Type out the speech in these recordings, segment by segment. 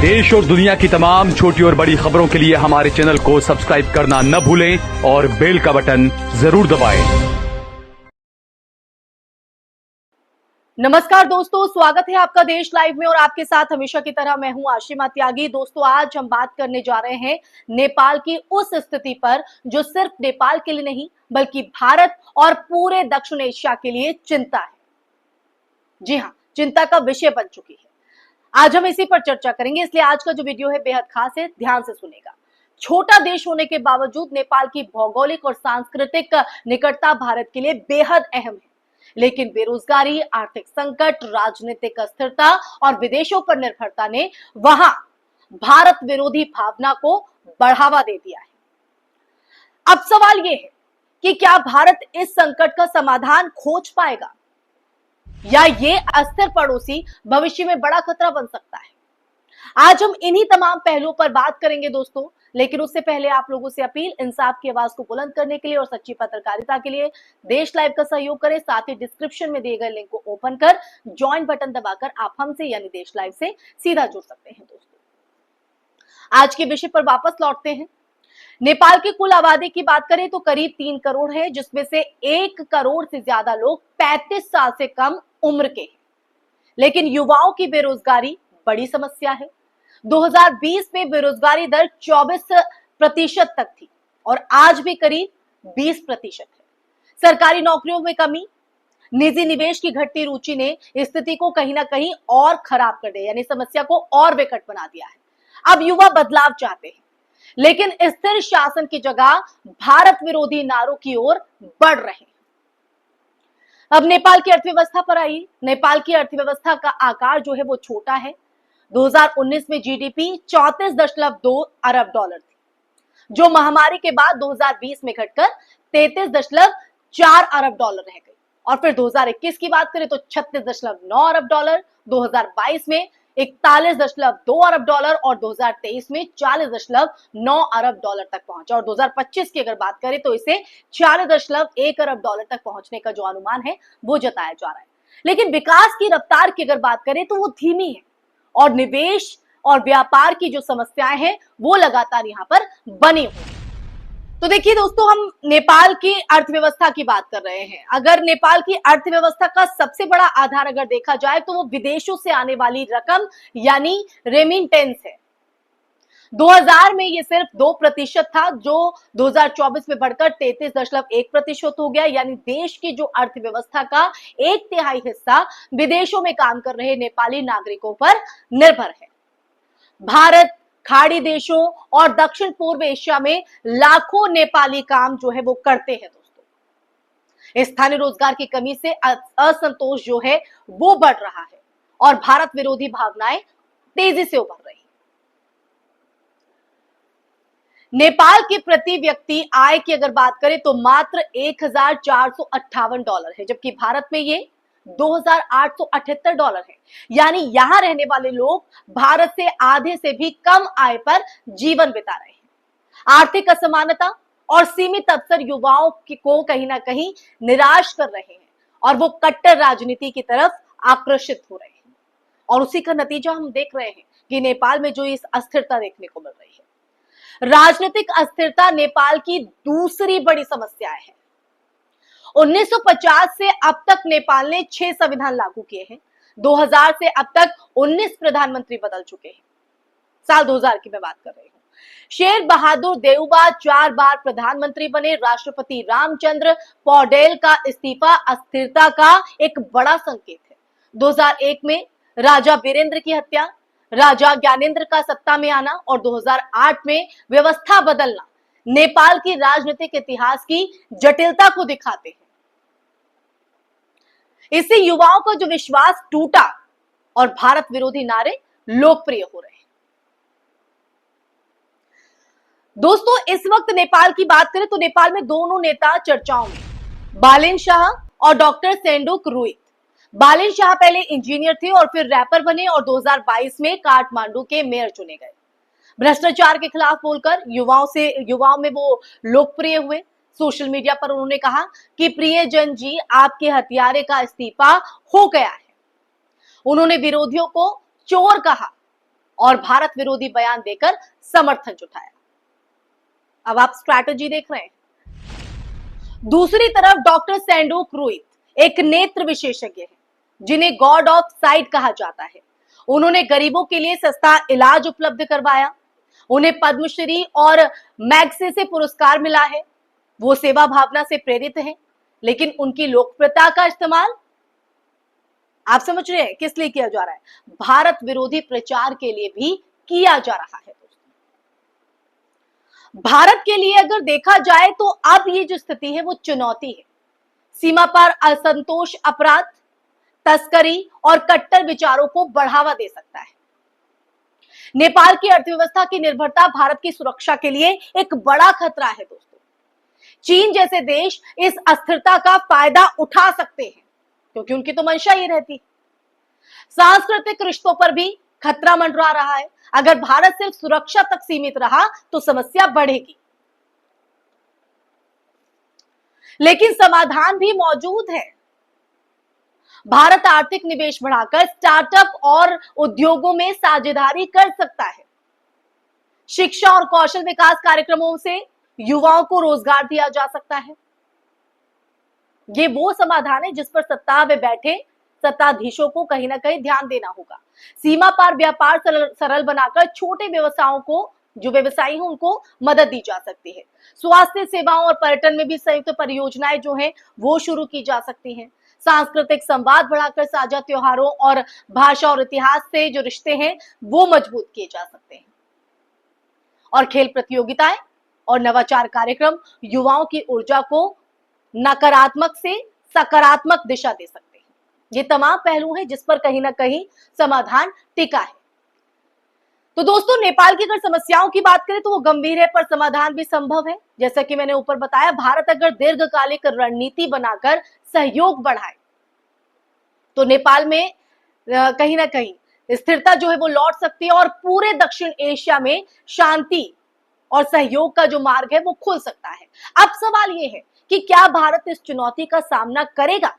देश और दुनिया की तमाम छोटी और बड़ी खबरों के लिए हमारे चैनल को सब्सक्राइब करना न भूलें और बेल का बटन जरूर दबाएं। नमस्कार दोस्तों, स्वागत है आपका देश लाइव में और आपके साथ हमेशा की तरह मैं हूं आशिमा त्यागी। दोस्तों, आज हम बात करने जा रहे हैं नेपाल की उस स्थिति पर जो सिर्फ नेपाल के लिए नहीं बल्कि भारत और पूरे दक्षिण एशिया के लिए चिंता है। जी हां, चिंता का विषय बन चुकी है। आज हम इसी पर चर्चा करेंगे, इसलिए आज का जो वीडियो है बेहद खास है, ध्यान से सुनेगा। छोटा देश होने के बावजूद नेपाल की भौगोलिक और सांस्कृतिक निकटता भारत के लिए बेहद अहम है, लेकिन बेरोजगारी, आर्थिक संकट, राजनीतिक अस्थिरता और विदेशों पर निर्भरता ने वहां भारत विरोधी भावना को बढ़ावा दे दिया है। अब सवाल यह है कि क्या भारत इस संकट का समाधान खोज पाएगा या ये अस्थिर पड़ोसी भविष्य में बड़ा खतरा बन सकता है। आज हम इन्हीं तमाम पहलुओं पर बात करेंगे दोस्तों, लेकिन उससे पहले आप लोगों से अपील, इंसाफ की आवाज को बुलंद करने के लिए और सच्ची पत्रकारिता के लिए देश लाइव का सहयोग करें। साथ ही डिस्क्रिप्शन में दिए गए लिंक को ओपन कर ज्वाइन बटन दबाकर आप हमसे यानी देश लाइव से सीधा जुड़ सकते हैं। दोस्तों, आज के विषय पर वापस लौटते हैं। नेपाल की कुल आबादी की बात करें तो करीब 3 करोड़ है, जिसमें से 1 करोड़ से ज्यादा लोग 35 साल से कम उम्र के हैं। लेकिन युवाओं की बेरोजगारी बड़ी समस्या है। 2020 में बेरोजगारी दर 24% तक थी और आज भी करीब 20% है। सरकारी नौकरियों में कमी, निजी निवेश की घटती रुचि ने स्थिति को कहीं ना कहीं और खराब कर दिया, यानी समस्या को और विकट बना दिया है। अब युवा बदलाव चाहते हैं, लेकिन स्थिर शासन की जगह भारत विरोधी नारों की ओर बढ़ रहे हैं। अब नेपाल की अर्थव्यवस्था पर आइए। नेपाल की अर्थव्यवस्था का आकार जो है वो छोटा है। 2019 में जीडीपी 34.2 अरब डॉलर थी, जो महामारी के बाद 2020 में घटकर 33.4 अरब डॉलर रह गई। और फिर 2021 की बात करें तो 36.9 अरब डॉलर, 2022 में 41.2 अरब डॉलर और 2023 में 40.9 अरब डॉलर तक पहुंचा। और 2025 की अगर बात करें तो इसे 40.1 अरब डॉलर तक पहुंचने का जो अनुमान है वो जताया जा रहा है। लेकिन विकास की रफ्तार की अगर बात करें तो वो धीमी है और निवेश और व्यापार की जो समस्याएं हैं वो लगातार यहां पर बनी हुई। तो देखिए दोस्तों, हम नेपाल की अर्थव्यवस्था की बात कर रहे हैं। अगर नेपाल की अर्थव्यवस्था का सबसे बड़ा आधार अगर देखा जाए तो वो विदेशों से आने वाली रकम यानी रेमिटेंस है। 2000 में ये सिर्फ 2% था, जो 2024 में बढ़कर 33.1% हो गया। यानी देश की जो अर्थव्यवस्था का 1/3 हिस्सा विदेशों में काम कर रहे नेपाली नागरिकों पर निर्भर है। भारत, खाड़ी देशों और दक्षिण पूर्व एशिया में लाखों नेपाली काम जो है वो करते हैं। दोस्तों, स्थानीय रोजगार की कमी से असंतोष जो है वो बढ़ रहा है और भारत विरोधी भावनाएं तेजी से उभर रही। नेपाल की प्रति व्यक्ति आय की अगर बात करें तो मात्र 1458 डॉलर है, जबकि भारत में ये 2878 डॉलर है। यानी यहां रहने वाले लोग भारत से आधे से भी कम आय पर जीवन बिता रहे हैं। आर्थिक असमानता और सीमित अवसर युवाओं को कहीं ना कहीं निराश कर रहे हैं और वो कट्टर राजनीति की तरफ आकर्षित हो रहे हैं। और उसी का नतीजा हम देख रहे हैं कि नेपाल में जो इस अस्थिरता देखने को मिल रही है। राजनीतिक अस्थिरता नेपाल की दूसरी बड़ी समस्या है। 1950 से अब तक नेपाल ने 6 संविधान लागू किए हैं। 2000 से अब तक 19 प्रधानमंत्री बदल चुके हैं। साल 2000 की मैं बात कर रही हूं। शेर बहादुर देउबा 4 बार प्रधानमंत्री बने। राष्ट्रपति रामचंद्र पौडेल का इस्तीफा अस्थिरता का एक बड़ा संकेत है। 2001 में राजा वीरेंद्र की हत्या, राजा ज्ञानेंद्र का सत्ता में आना और 2008 में व्यवस्था बदलना नेपाल की राजनीतिक इतिहास की जटिलता को दिखाते हैं। इससे युवाओं का जो विश्वास टूटा और भारत विरोधी नारे लोकप्रिय हो रहे हैं। दोस्तों, इस वक्त नेपाल की बात करें तो नेपाल में दोनों नेता चर्चाओं में, बालेन शाह और डॉक्टर सेंडुक रुइत। बालेन शाह पहले इंजीनियर थे और फिर रैपर बने और 2022 में काठमांडू के मेयर चुने गए। भ्रष्टाचार के खिलाफ बोलकर युवाओं में वो लोकप्रिय हुए। सोशल मीडिया पर उन्होंने कहा कि प्रियजन जी, आपके हत्यारे का इस्तीफा हो गया है। उन्होंने विरोधियों को चोर कहा और भारत विरोधी बयान देकर समर्थन जुटाया। अब आप स्ट्रैटेजी देख रहे हैं। दूसरी तरफ डॉक्टर सेंडोक रोहित एक नेत्र विशेषज्ञ है जिन्हें गॉड ऑफ साइट कहा जाता है। उन्होंने गरीबों के लिए सस्ता इलाज उपलब्ध करवाया। उन्हें पद्मश्री और मैग्सेसे पुरस्कार मिला है। वो सेवा भावना से प्रेरित हैं, लेकिन उनकी लोकप्रियता का इस्तेमाल आप समझ रहे हैं किस लिए किया जा रहा है? भारत विरोधी प्रचार के लिए भी किया जा रहा है। भारत के लिए अगर देखा जाए तो अब ये जो स्थिति है वो चुनौती है। सीमा पर असंतोष अपराध, तस्करी और कट्टर विचारों को बढ़ावा दे सकता है। नेपाल की अर्थव्यवस्था की निर्भरता भारत की सुरक्षा के लिए एक बड़ा खतरा है दोस्तों। चीन जैसे देश इस अस्थिरता का फायदा उठा सकते हैं क्योंकि उनकी तो मंशा ये रहती है। सांस्कृतिक रिश्तों पर भी खतरा मंडरा रहा है। अगर भारत सिर्फ सुरक्षा तक सीमित रहा तो समस्या बढ़ेगी, लेकिन समाधान भी मौजूद है। भारत आर्थिक निवेश बढ़ाकर स्टार्टअप और उद्योगों में साझेदारी कर सकता है। शिक्षा और कौशल विकास कार्यक्रमों से युवाओं को रोजगार दिया जा सकता है। ये वो समाधान है जिस पर सत्ता में बैठे सत्ताधीशों को कहीं ना कहीं ध्यान देना होगा। सीमा पार व्यापार सरल बनाकर छोटे व्यवसायों को, जो व्यवसायी हैं, उनको मदद दी जा सकती है। स्वास्थ्य सेवाओं और पर्यटन में भी संयुक्त परियोजनाएं जो हैं वो शुरू की जा सकती हैं। सांस्कृतिक संवाद बढ़ाकर साझा त्योहारों और भाषा और इतिहास से जो रिश्ते हैं वो मजबूत किए जा सकते हैं। और खेल प्रतियोगिताएं और नवाचार कार्यक्रम युवाओं की ऊर्जा को नकारात्मक से सकारात्मक दिशा दे सकते हैं। ये तमाम पहलू हैं जिस पर कहीं ना कहीं समाधान टिका है। तो दोस्तों, नेपाल की अगर समस्याओं की बात करें तो वो गंभीर है, पर समाधान भी संभव है। जैसा कि मैंने ऊपर बताया, भारत अगर दीर्घकालिक रणनीति बनाकर सहयोग बढ़ाए तो नेपाल में कहीं ना कहीं स्थिरता जो है वो लौट सकती है और पूरे दक्षिण एशिया में शांति और सहयोग का जो मार्ग है वो खुल सकता है। अब सवाल ये है कि क्या भारत इस चुनौती का सामना करेगा?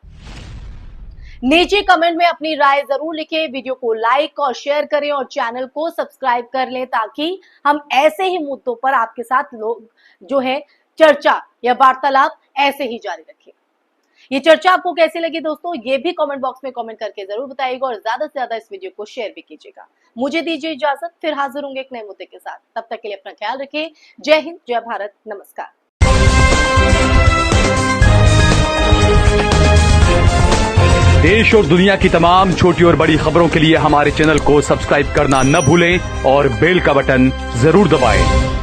नीचे कमेंट में अपनी राय जरूर लिखें, वीडियो को लाइक और शेयर करें और चैनल को सब्सक्राइब कर लें ताकि हम ऐसे ही मुद्दों पर आपके साथ लोग जो है चर्चा या वार्तालाप ऐसे ही जारी रखें। ये चर्चा आपको कैसी लगी दोस्तों, ये भी कमेंट बॉक्स में कमेंट करके जरूर बताइएगा और ज्यादा से ज्यादा इस वीडियो को शेयर भी कीजिएगा। मुझे दीजिए इजाजत, फिर हाजिर होंगे एक नए मुद्दे के साथ। तब तक के लिए अपना ख्याल रखें। जय हिंद, जय भारत, नमस्कार। देश और दुनिया की तमाम छोटी और बड़ी खबरों के लिए हमारे चैनल को सब्सक्राइब करना न भूलें और बेल का बटन जरूर दबाएं।